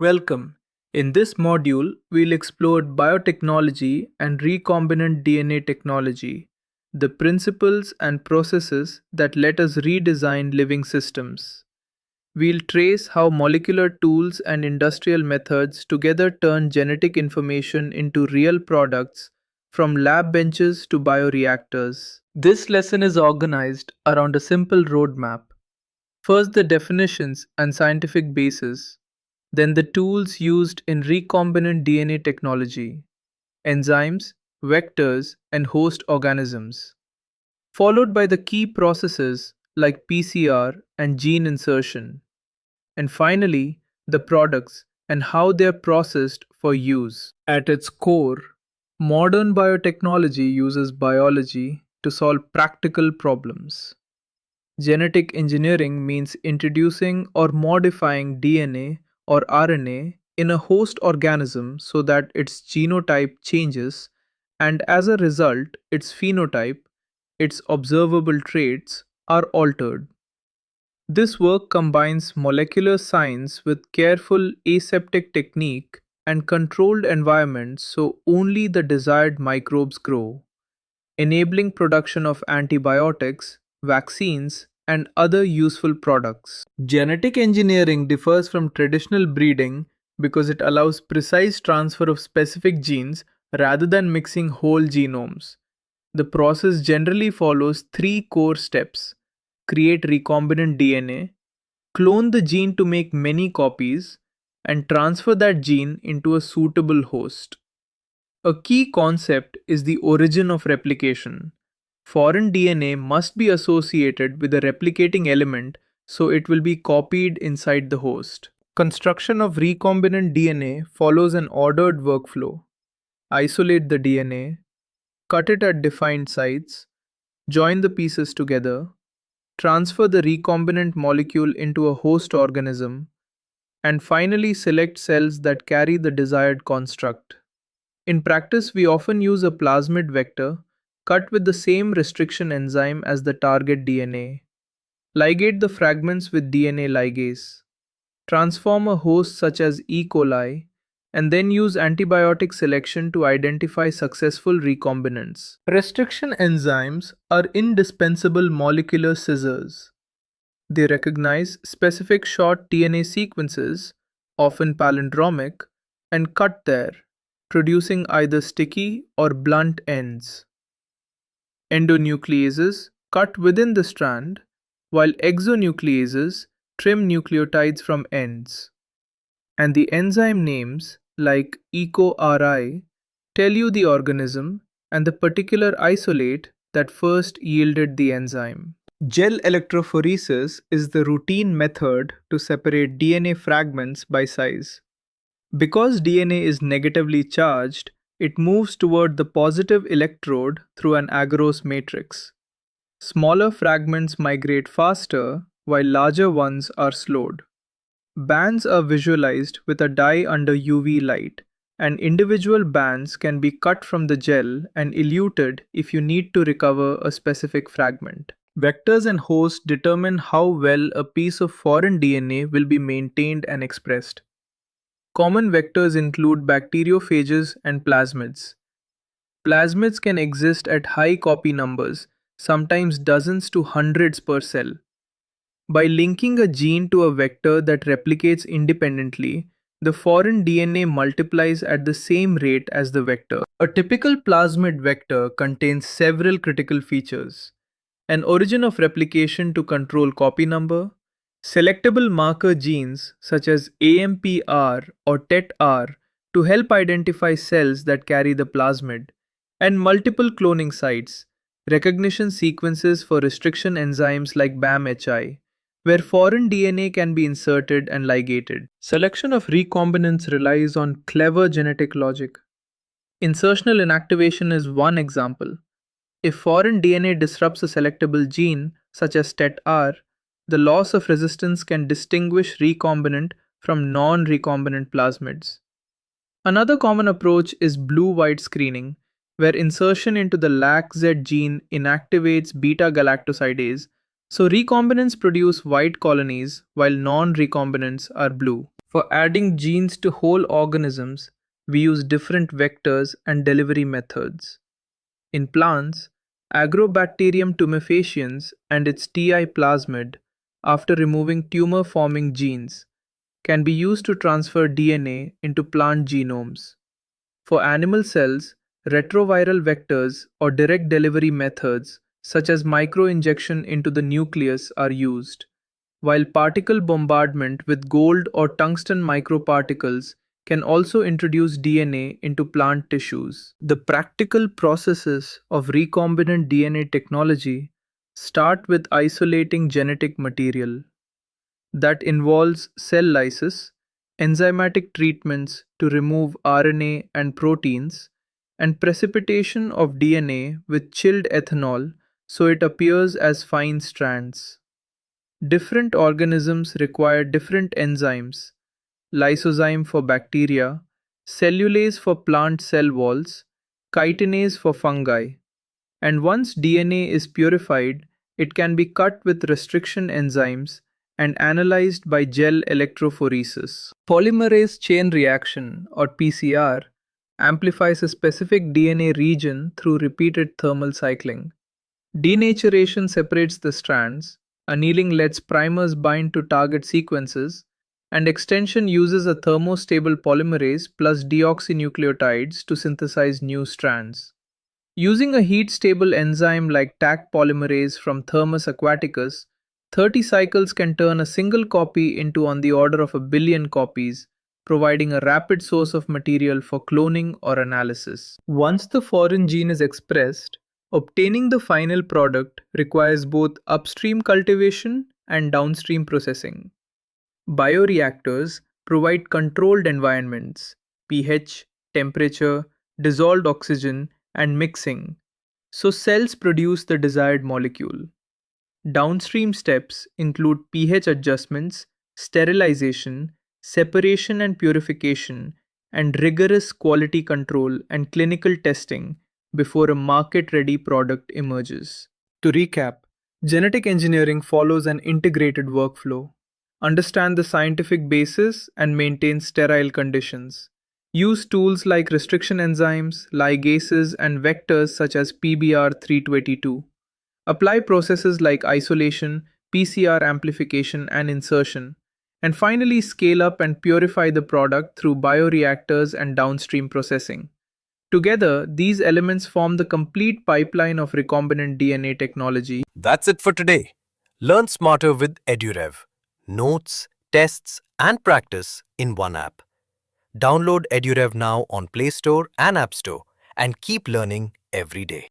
Welcome. In this module, we'll explore biotechnology and recombinant DNA technology, the principles and processes that let us redesign living systems. We'll trace how molecular tools and industrial methods together turn genetic information into real products from lab benches to bioreactors. This lesson is organized around a simple roadmap. First, the definitions and scientific basis, then the tools used in recombinant DNA technology, enzymes, vectors, and host organisms, followed by the key processes like PCR and gene insertion, and finally, the products and how they are processed for use. At its core, modern biotechnology uses biology to solve practical problems. Genetic engineering means introducing or modifying DNA or RNA in a host organism so that its genotype changes and as a result, its phenotype, its observable traits, are altered. This work combines molecular science with careful aseptic technique and controlled environments so only the desired microbes grow, enabling production of antibiotics, vaccines, and other useful products. Genetic engineering differs from traditional breeding because it allows precise transfer of specific genes rather than mixing whole genomes. The process generally follows three core steps: create recombinant DNA, clone the gene to make many copies, and transfer that gene into a suitable host. A key concept is the origin of replication. Foreign DNA must be associated with a replicating element so it will be copied inside the host. Construction of recombinant DNA follows an ordered workflow. Isolate the DNA, cut it at defined sites, join the pieces together, transfer the recombinant molecule into a host organism, and finally select cells that carry the desired construct. In practice, we often use a plasmid vector cut with the same restriction enzyme as the target DNA, ligate the fragments with DNA ligase, transform a host such as E. coli, and then use antibiotic selection to identify successful recombinants. Restriction enzymes are indispensable molecular scissors. They recognize specific short DNA sequences, often palindromic, and cut there, producing either sticky or blunt ends. Endonucleases cut within the strand, while exonucleases trim nucleotides from ends. And the enzyme names, like EcoRI, tell you the organism and the particular isolate that first yielded the enzyme. Gel electrophoresis is the routine method to separate DNA fragments by size. Because DNA is negatively charged, it moves toward the positive electrode through an agarose matrix. Smaller fragments migrate faster, while larger ones are slowed. Bands are visualized with a dye under UV light, and individual bands can be cut from the gel and eluted if you need to recover a specific fragment. Vectors and hosts determine how well a piece of foreign DNA will be maintained and expressed. Common vectors include bacteriophages and plasmids. Plasmids can exist at high copy numbers, sometimes dozens to hundreds per cell. By linking a gene to a vector that replicates independently, the foreign DNA multiplies at the same rate as the vector. A typical plasmid vector contains several critical features: an origin of replication to control copy number, selectable marker genes such as AMPR or TET-R to help identify cells that carry the plasmid, and multiple cloning sites, recognition sequences for restriction enzymes like BAM-HI, where foreign DNA can be inserted and ligated. Selection of recombinants relies on clever genetic logic. Insertional inactivation is one example. If foreign DNA disrupts a selectable gene, such as TET-R, the loss of resistance can distinguish recombinant from non-recombinant plasmids. Another common approach is blue-white screening, where insertion into the LAC-Z gene inactivates beta-galactosidase, so recombinants produce white colonies while non-recombinants are blue. For adding genes to whole organisms, we use different vectors and delivery methods. In plants, Agrobacterium tumefaciens and its TI plasmid, after removing tumor forming genes, can be used to transfer DNA into plant genomes. For animal cells, retroviral vectors or direct delivery methods, such as microinjection into the nucleus, are used, while particle bombardment with gold or tungsten microparticles can also introduce DNA into plant tissues. The practical processes of recombinant DNA technology start with isolating genetic material that involves cell lysis, enzymatic treatments to remove RNA and proteins, and precipitation of DNA with chilled ethanol so it appears as fine strands. Different organisms require different enzymes: lysozyme for bacteria, cellulase for plant cell walls, chitinase for fungi. And once DNA is purified, it can be cut with restriction enzymes and analyzed by gel electrophoresis. Polymerase chain reaction, or PCR, amplifies a specific DNA region through repeated thermal cycling. Denaturation separates the strands, annealing lets primers bind to target sequences, and extension uses a thermostable polymerase plus deoxynucleotides to synthesize new strands. Using a heat-stable enzyme like Taq polymerase from Thermus aquaticus, 30 cycles can turn a single copy into on the order of a billion copies, providing a rapid source of material for cloning or analysis. Once the foreign gene is expressed, obtaining the final product requires both upstream cultivation and downstream processing. Bioreactors provide controlled environments, pH, temperature, dissolved oxygen, and mixing, so cells produce the desired molecule. Downstream steps include pH adjustments, sterilization, separation and purification, and rigorous quality control and clinical testing before a market ready product emerges. To recap, genetic engineering follows an integrated workflow. Understand the scientific basis and maintain sterile conditions. Use tools like restriction enzymes, ligases, and vectors such as PBR322. Apply processes like isolation, PCR amplification, and insertion. And finally, scale up and purify the product through bioreactors and downstream processing. Together, these elements form the complete pipeline of recombinant DNA technology. That's it for today. Learn smarter with EduRev. Notes, tests, and practice in one app. Download EduRev now on Play Store and App Store and keep learning every day.